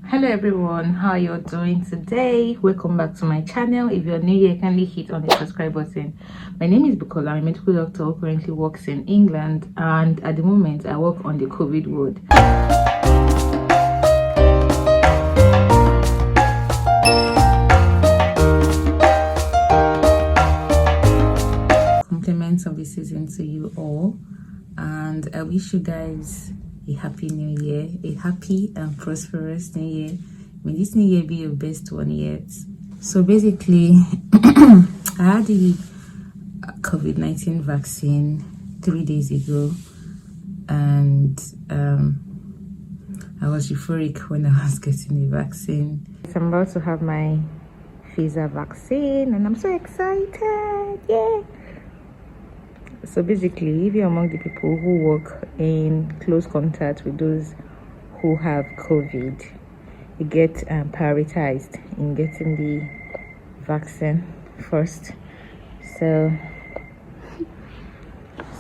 Hello everyone, how you're doing today? Welcome back to my channel. If you're new here, kindly hit on the subscribe button. My name is Bukola. I'm a medical doctor who currently works in England, and at the moment I work on the COVID ward. Compliments of the season to you all, and I wish you guys a happy new year, a happy and prosperous new year. May this new year be your best one yet. So basically I had the COVID-19 vaccine 3 days ago, and I was euphoric when I was getting the vaccine. So I'm about to have my Pfizer vaccine and I'm so excited. Yeah. So basically, if you're among the people who work in close contact with those who have COVID, you get prioritized in getting the vaccine first. So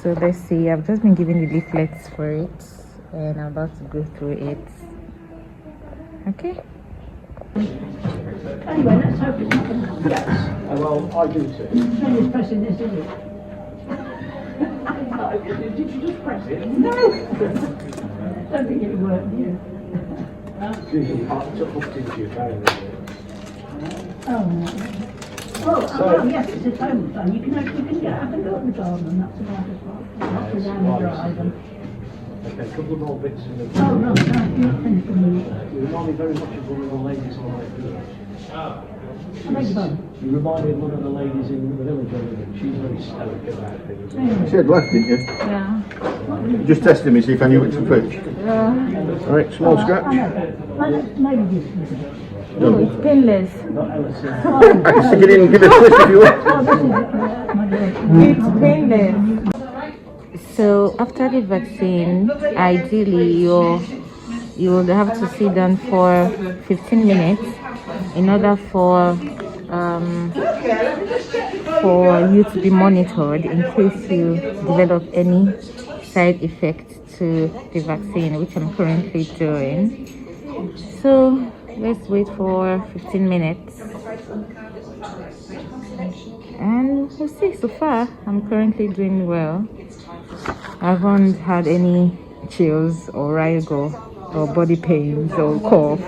let's see. I've just been given the leaflets for it and I'm about to go through it. Okay. Anyway, let's hope it's not going to come. Yes. Well, I do too. No use pressing this, is it? Did you just press it? No! I don't think it worked, do you? Usually hooked into your phone. Oh, no. Oh, yes, it's a phone phone. You can have a look at the garden, and that's about as well. Up and down the drive. Okay, a couple more bits in the... Oh, no, you're not finished with me. You remind me very much of one of the ladies on my village. You remind me of one of the ladies in the village over there. She's very stoic about things. She had left, didn't you? Yeah. Just testing me, see if I knew it to preach. Alright, small scratch. Oh, it's painless. I can stick it in and give it a twist if you want. It's painless. So after the vaccine, ideally you will have to sit down for 15 minutes in order for you to be monitored in case you develop any side effects to the vaccine, which I'm currently doing. So let's wait for 15 minutes and we'll see. So far I'm currently doing well. I haven't had any chills or rigor or body pains or cough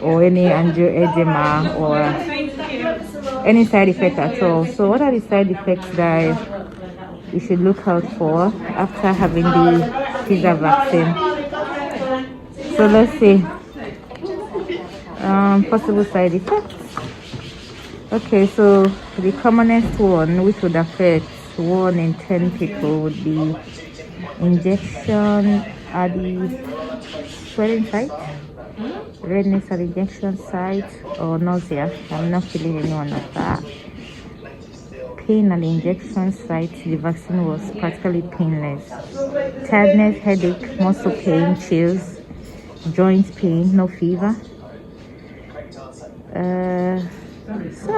or any angioedema or any side effect at all. So what are the side effects that you should look out for after having the Pfizer vaccine? So let's see. Possible side effects. Okay, so the commonest one, which would affect 1 in 10 people, would be injection at the swelling site, redness at the injection site, or nausea. I'm not feeling any one of that. Pain at the injection site, the vaccine was practically painless. Tiredness, headache, muscle pain, chills, joint pain, no fever. So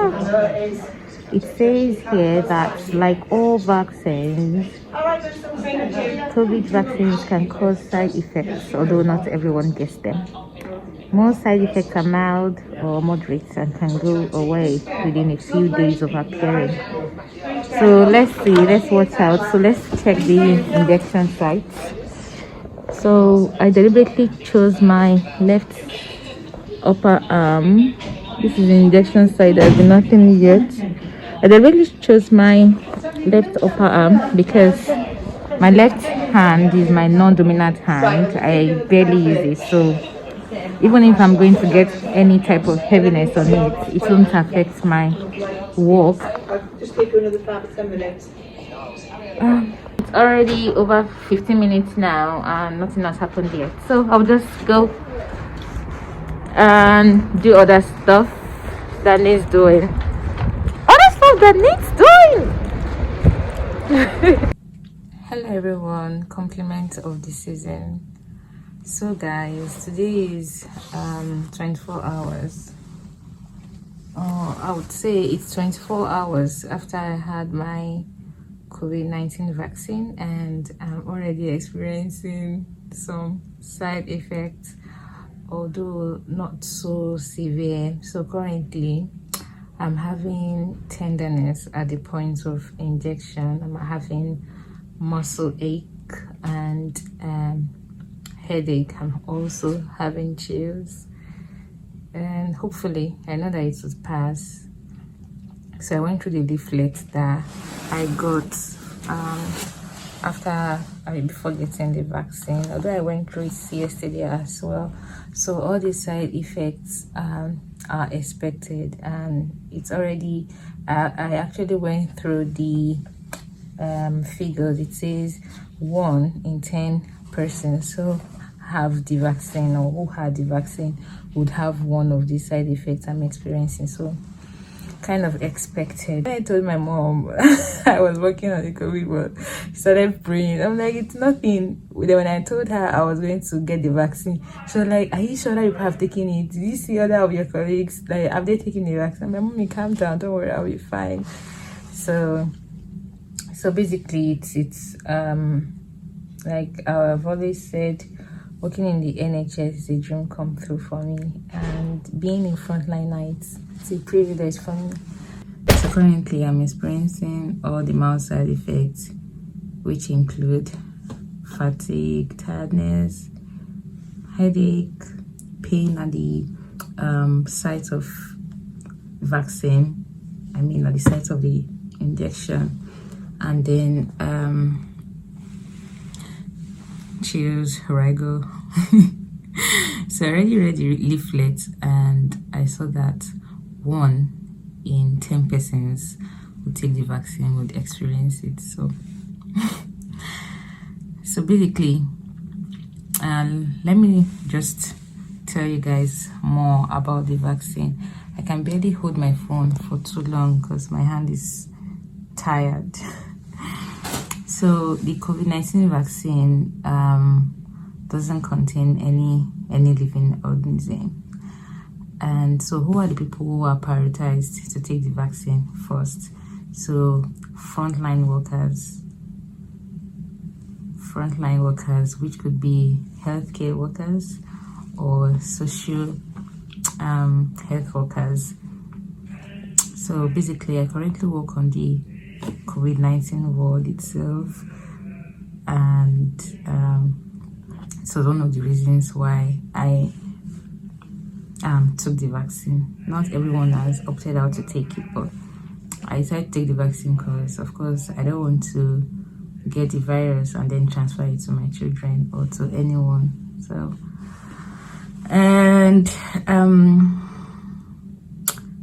it says here that like all vaccines, COVID vaccines can cause side effects, although not everyone gets them. Most side effects are mild or moderate and can go away within a few days of appearing. So let's see, let's watch out. So let's check the injection sites. So I deliberately chose my left upper arm. This is the injection site. There's been nothing yet. I deliberately chose my left upper arm because my left hand is my non-dominant hand. I barely use it, so even if I'm going to get any type of heaviness on it, it won't affect my walk. Just take another 5 or 10 minutes. It's already over 15 minutes now and nothing has happened yet, so I'll just go and do other stuff that needs doing. Hello everyone, compliment of the season. So guys, today is 24 hours. I would say it's 24 hours after I had my COVID-19 vaccine, and I'm already experiencing some side effects although not so severe. So currently I'm having tenderness at the point of injection. I'm having muscle ache and headache. I'm also having chills, and hopefully I know that it will pass. So I went through the leaflet that I got before getting the vaccine, although I went through it yesterday as well. So all the side effects are expected, and it's already I actually went through the figures. It says 1 in 10 persons who have the vaccine or who had the vaccine would have one of the side effects I'm experiencing. So kind of expected. I told my mom I was working on the COVID, but she started praying. I'm like, it's nothing. When I told her I was going to get the vaccine, she was like, are you sure that you have taken it? Did you see other of your colleagues? Like, have they taken the vaccine? My mommy, calm down, don't worry, I'll be fine. So basically it's like I've always said, working in the NHS is a dream come true for me, and being in frontline nights, it's a privilege for me. So currently I'm experiencing all the mild side effects, which include fatigue, tiredness, headache, pain at the site of vaccine, at the site of the injection, and then chills, rigor. So I already read the leaflet, and I saw that 1 in 10 persons who take the vaccine would experience it. So basically, let me just tell you guys more about the vaccine. I can barely hold my phone for too long because my hand is tired. So the COVID-19 vaccine doesn't contain any living organism. And so who are the people who are prioritized to take the vaccine first? So frontline workers, which could be healthcare workers or social health workers. So basically, I currently work on the COVID-19 ward itself, and so one of the reasons why I took the vaccine. Not everyone has opted out to take it, but I decided to take the vaccine because, of course, I don't want to get the virus and then transfer it to my children or to anyone. So, and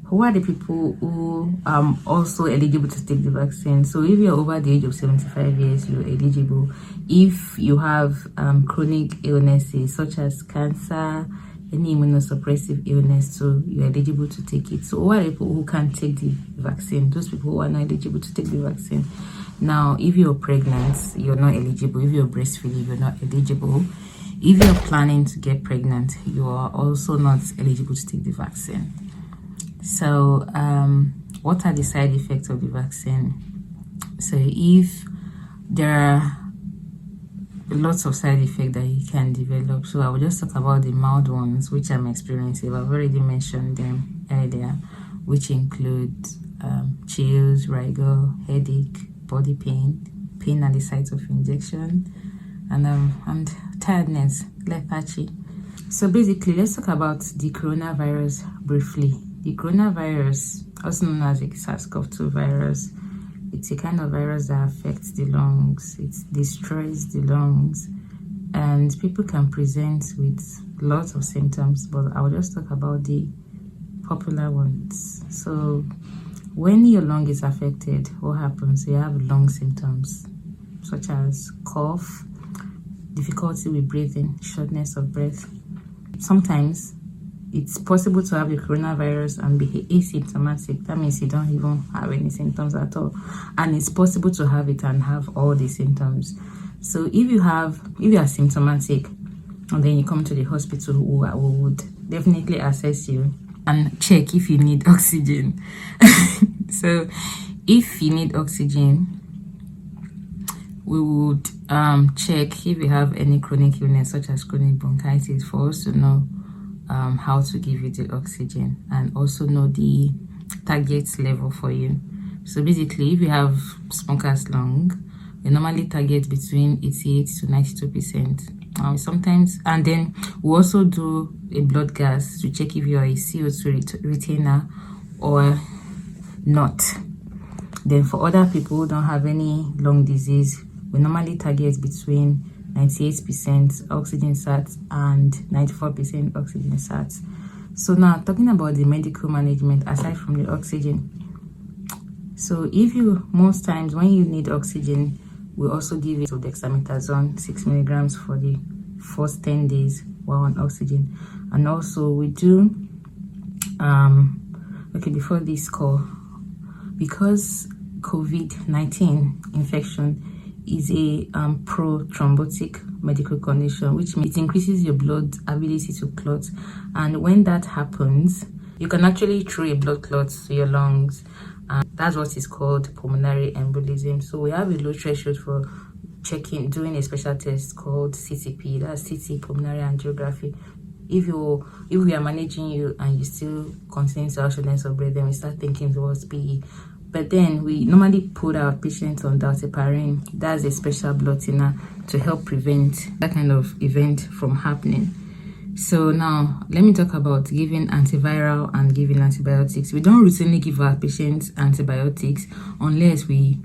who are the people who are also eligible to take the vaccine? So if you're over the age of 75 years, you're eligible. If you have chronic illnesses such as cancer, any immunosuppressive illness, so you're eligible to take it. So who are the people who can't take the vaccine? Those people who are not eligible to take the vaccine. Now, if you're pregnant, you're not eligible. If you're breastfeeding, you're not eligible. If you're planning to get pregnant, you are also not eligible to take the vaccine. So what are the side effects of the vaccine? So if there are lots of side effects that you can develop, so I will just talk about the mild ones which I'm experiencing. I've already mentioned them earlier, which include chills, rigor, headache, body pain at the site of injection, and tiredness, lethargy. So basically, let's talk about the coronavirus briefly. The coronavirus, also known as a SARS-CoV-2 virus, it's a kind of virus that affects the lungs. It destroys the lungs, and people can present with lots of symptoms, but I will just talk about the popular ones. So when your lung is affected, what happens? You have lung symptoms such as cough, difficulty with breathing, shortness of breath. Sometimes it's possible to have the coronavirus and be asymptomatic. That means you don't even have any symptoms at all. And it's possible to have it and have all the symptoms. So if you are symptomatic and then you come to the hospital, we would definitely assess you and check if you need oxygen. So if you need oxygen, we would check if you have any chronic illness such as chronic bronchitis, for us to know how to give you the oxygen, and also know the target level for you. So basically, if you have smoker's lung, we normally target between 88 to 92%. Sometimes, and then we also do a blood gas to check if you are a CO2 retainer or not. Then for other people who don't have any lung disease, we normally target between 98% oxygen sat and 94% oxygen sat. So now talking about the medical management aside from the oxygen. So if you, most times when you need oxygen, we also give it to dexamethasone 6 milligrams for the first 10 days while on oxygen. And also we do okay, before this call, because COVID-19 infection is a pro-thrombotic medical condition, which means it increases your blood ability to clot. And when that happens, you can actually throw a blood clot to your lungs, and that's what is called pulmonary embolism. So we have a low threshold for doing a special test called CTP, that's CT pulmonary angiography. If we are managing you and you still continue to have shortness of breath, then we start thinking towards PE. But then we normally put our patients on dalteparin. That's a special blood thinner to help prevent that kind of event from happening. So now let me talk about giving antiviral and giving antibiotics. We don't routinely give our patients antibiotics unless we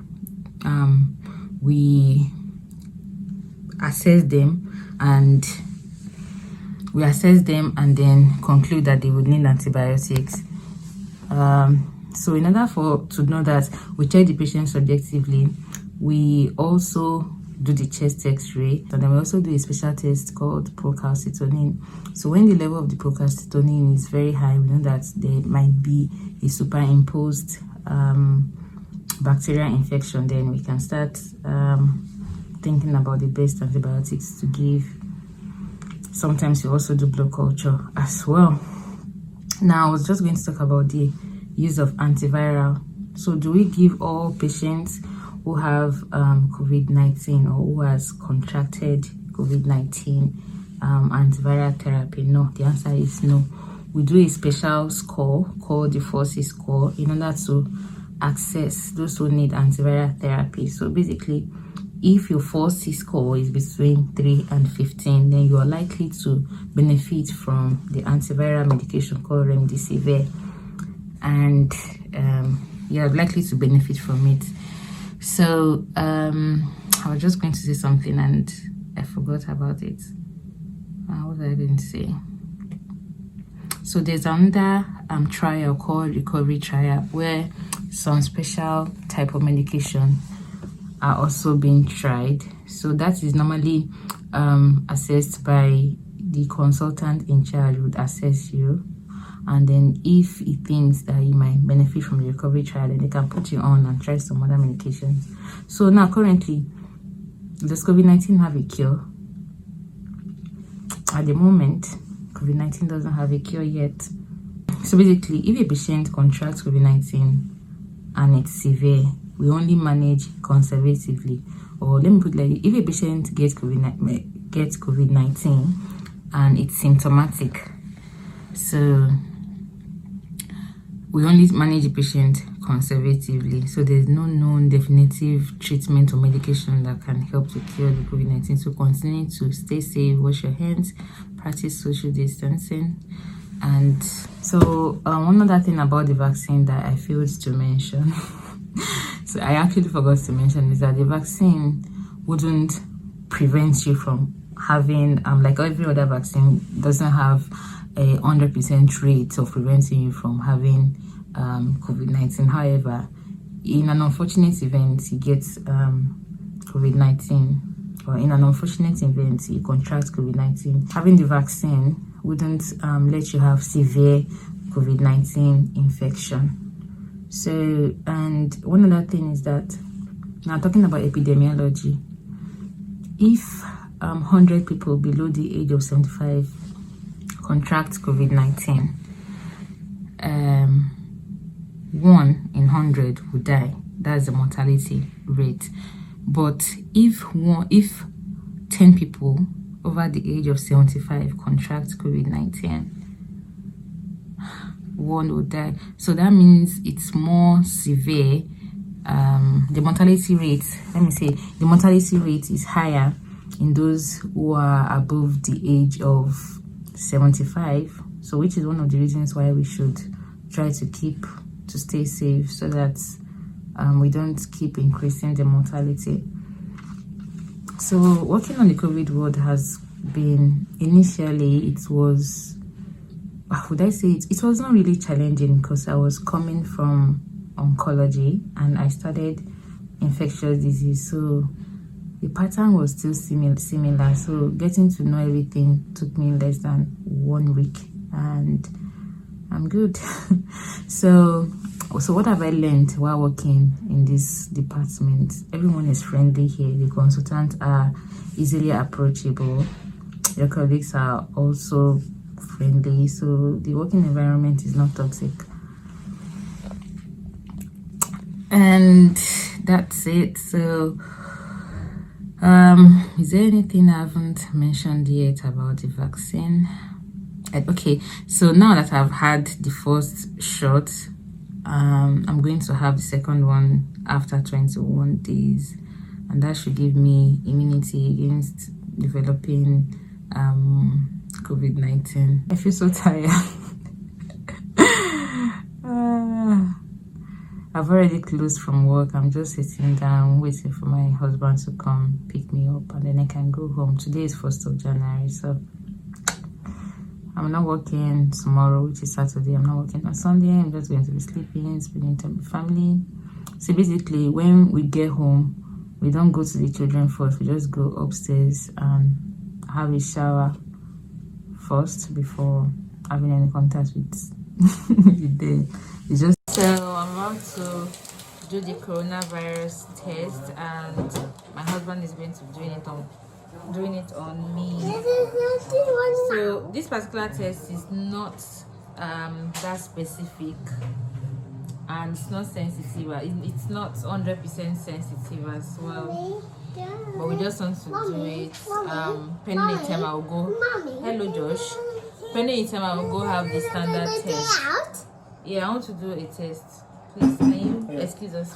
assess them and then conclude that they would need antibiotics. So in order to know that, we check the patient subjectively. We also do the chest x-ray, and then we also do a special test called procalcitonin. So when the level of the procalcitonin is very high, we know that there might be a superimposed bacterial infection. Then we can start thinking about the best antibiotics to give. Sometimes we also do blood culture as well. Now I was just going to talk about the use of antiviral. So do we give all patients who have COVID-19 or who has contracted COVID-19 antiviral therapy? No, the answer is no. We do a special score called the 4C score in order to access those who need antiviral therapy. So basically, if your 4C score is between 3 and 15, then you are likely to benefit from the antiviral medication called remdesivir, and you are likely to benefit from it. So I was just going to say something and I forgot about it. What was I going to say? So there's another trial called recovery trial where some special type of medication are also being tried. So that is normally assessed by the consultant in charge. Would assess you, and then if he thinks that you might benefit from the recovery trial, then they can put you on and try some other medications. So now currently, does COVID-19 have a cure? At the moment, COVID-19 doesn't have a cure yet. So basically, if a patient contracts COVID-19 and it's severe, we only manage conservatively. Or let me put it like, if a patient gets COVID-19 and it's symptomatic, so we only manage the patient conservatively. So there's no known definitive treatment or medication that can help to cure the COVID-19. So continue to stay safe, wash your hands, practice social distancing. And so one other thing about the vaccine that I failed to mention so I actually forgot to mention is that the vaccine wouldn't prevent you from having like every other vaccine doesn't have a 100% rate of preventing you from having COVID-19. However, in an unfortunate event you get COVID-19, or in an unfortunate event you contract COVID-19, having the vaccine wouldn't let you have severe COVID-19 infection. So, and one other thing is that, now talking about epidemiology, if 100 people below the age of 75 contract COVID-19, 1 in 100 would die. That's the mortality rate. But if 10 people over the age of 75 contract COVID-19, one would die. So that means it's more severe. The mortality rate, let me say, the mortality rate is higher in those who are above the age of 75. So which is one of the reasons why we should try to stay safe, so that we don't keep increasing the mortality. So working on the COVID ward has been, initially it was, would I say it was not really challenging, because I was coming from oncology and I started infectious disease, so the pattern was still similar. So getting to know everything took me less than 1 week, and I'm good. so what have I learned while working in this department? Everyone is friendly here. The consultants are easily approachable. Your colleagues are also friendly, so the working environment is not toxic. And that's it. So is there anything I haven't mentioned yet about the vaccine? Okay, so now that I've had the first shot, I'm going to have the second one after 21 days, and that should give me immunity against developing COVID-19. I feel so tired. I've already closed from work. I'm just sitting down waiting for my husband to come pick me up, and then I can go home. Today is 1st of January, so I'm not working tomorrow, which is Saturday. I'm not working on Sunday. I'm just going to be sleeping, spending time with family. So basically, when we get home, we don't go to the children first. We just go upstairs and have a shower first before having any contact with them. It's just so I'm about to do the coronavirus test, and my husband is going to be doing it on me. So this particular test is not that specific, and it's not sensitive. It's not 100% sensitive as well. But we just want to do it. Pending the time I will go. Hello, Josh. Pending the time I will go have the standard test. Yeah, I want to do a test. Please, can you excuse us?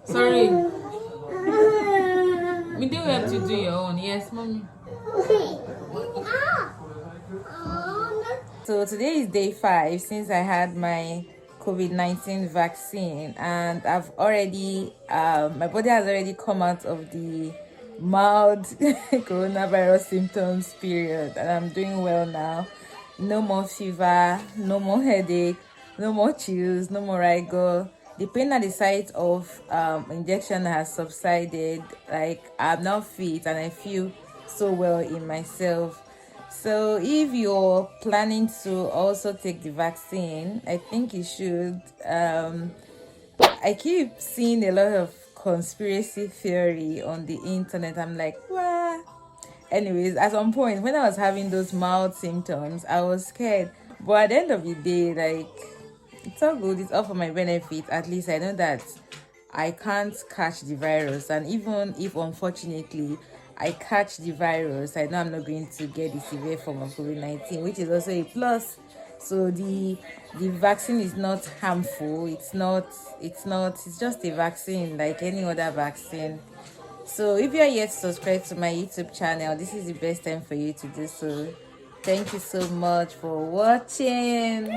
Sorry. We do have to do your own. Yes, mommy. So today is day 5 since I had my COVID-19 vaccine, and I've already my body has already come out of the mild coronavirus symptoms period, and I'm doing well now. No more fever, no more headache, no more chills, no more rigor. The pain at the site of injection has subsided. Like, I'm now fit and I feel so well in myself. So if you're planning to also take the vaccine, I think you should. I keep seeing a lot of conspiracy theory on the internet. I'm like, what? Anyways, at some point when I was having those mild symptoms, I was scared. But at the end of the day, like, it's all good. It's all for my benefit. At least I know that I can't catch the virus, and even if unfortunately I catch the virus, I know I'm not going to get the severe form of COVID-19, which is also a plus. So the vaccine is not harmful. It's just a vaccine like any other vaccine. So if you are yet to subscribe to my YouTube channel, this is the best time for you to do so. Thank you so much for watching.